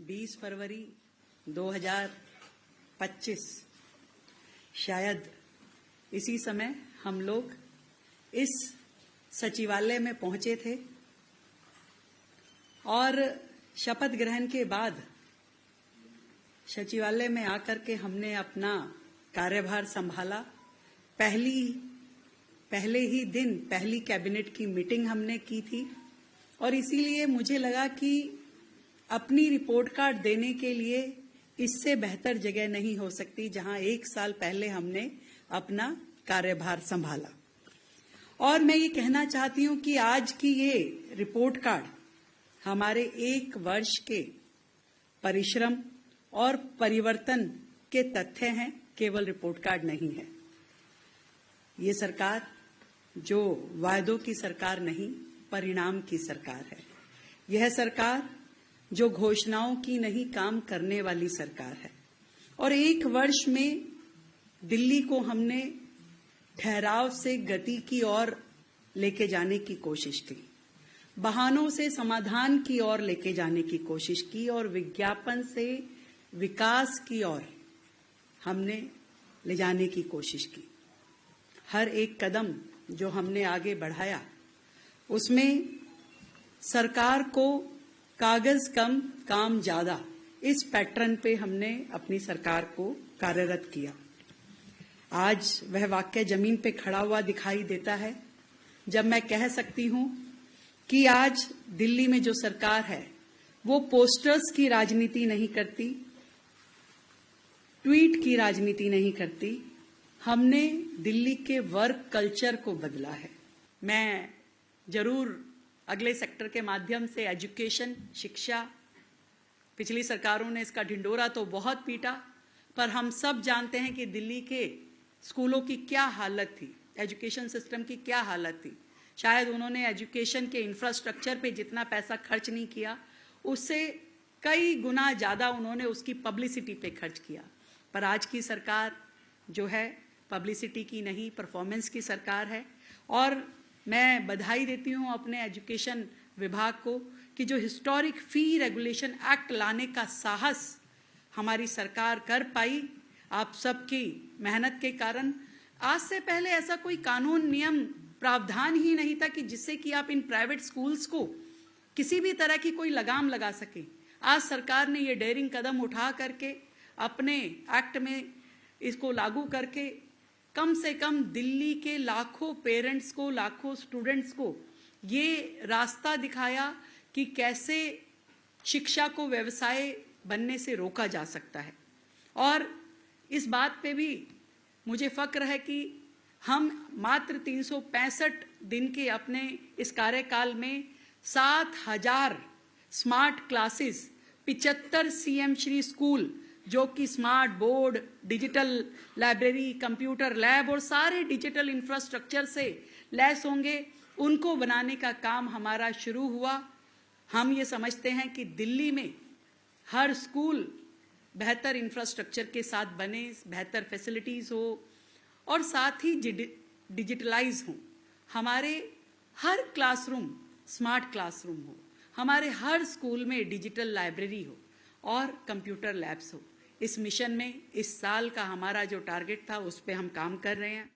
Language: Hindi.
20 फरवरी 2025 शायद इसी समय हम लोग इस सचिवालय में पहुंचे थे और शपथ ग्रहण के बाद सचिवालय में आकर के हमने अपना कार्यभार संभाला। पहले ही दिन पहली कैबिनेट की मीटिंग हमने की थी और इसीलिए मुझे लगा कि अपनी रिपोर्ट कार्ड देने के लिए इससे बेहतर जगह नहीं हो सकती जहां 1 साल पहले हमने अपना कार्यभार संभाला। और मैं ये कहना चाहती हूं कि आज की ये रिपोर्ट कार्ड हमारे 1 वर्ष के परिश्रम और परिवर्तन के तथ्य हैं, केवल रिपोर्ट कार्ड नहीं है। ये सरकार जो वायदों की सरकार नहीं, परिणाम की सरकार है। यह सरकार जो घोषणाओं की नहीं, काम करने वाली सरकार है। और 1 वर्ष में दिल्ली को हमने ठहराव से गति की ओर लेके जाने की कोशिश की, बहानों से समाधान की ओर लेके जाने की कोशिश की और विज्ञापन से विकास की ओर हमने ले जाने की कोशिश की। हर एक कदम जो हमने आगे बढ़ाया उसमें सरकार को कागज कम काम ज्यादा, इस पैटर्न पे हमने अपनी सरकार को कार्यरत किया। आज वह वाक्य जमीन पे खड़ा हुआ दिखाई देता है जब मैं कह सकती हूं कि आज दिल्ली में जो सरकार है वो पोस्टर्स की राजनीति नहीं करती, ट्वीट की राजनीति नहीं करती। हमने दिल्ली के वर्क कल्चर को बदला है। मैं जरूर अगले सेक्टर के माध्यम से एजुकेशन, शिक्षा, पिछली सरकारों ने इसका ढिंडोरा तो बहुत पीटा, पर हम सब जानते हैं कि दिल्ली के स्कूलों की क्या हालत थी, एजुकेशन सिस्टम की क्या हालत थी। शायद उन्होंने एजुकेशन के इंफ्रास्ट्रक्चर पे जितना पैसा खर्च नहीं किया, उससे कई गुना ज्यादा उन्होंने उसकी पब्लिसिटी पे खर्च किया। पर आज की सरकार जो है पब्लिसिटी की नहीं, परफॉर्मेंस की सरकार है। और मैं बधाई देती हूं अपने एजुकेशन विभाग को कि जो हिस्टोरिक फी रेगुलेशन एक्ट लाने का साहस हमारी सरकार कर पाई, आप सबकी मेहनत के कारण। आज से पहले ऐसा कोई कानून, नियम, प्रावधान ही नहीं था कि जिससे कि आप इन प्राइवेट स्कूल्स को किसी भी तरह की कोई लगाम लगा सके। आज सरकार ने ये डेयरिंग कदम उठा करके अपने एक्ट में इसको लागू करके कम से कम दिल्ली के लाखों पेरेंट्स को, लाखों स्टूडेंट्स को ये रास्ता दिखाया कि कैसे शिक्षा को व्यवसाय बनने से रोका जा सकता है। और इस बात पे भी मुझे फक्र है कि हम मात्र 365 दिन के अपने इस कार्यकाल में 7000 smart classes, 75 CM Shri school जो कि smart board, digital library, computer lab और सारे डिजिटल इंफ्रास्ट्रक्चर से लैस होंगे, उनको बनाने का काम हमारा शुरू हुआ। हम ये समझते हैं कि दिल्ली में हर स्कूल बेहतर इंफ्रास्ट्रक्चर के साथ बने, बेहतर फैसिलिटीज हो और साथ ही डिजिटलाइज हो। हमारे हर क्लासरूम स्मार्ट क्लासरूम हो, हमारे हर स्कूल में डिजिटल लाइब्रेरी हो और कंप्यूटर लैब्स हो। इस मिशन में इस साल का हमारा जो टारगेट था उस पे हम काम कर रहे हैं।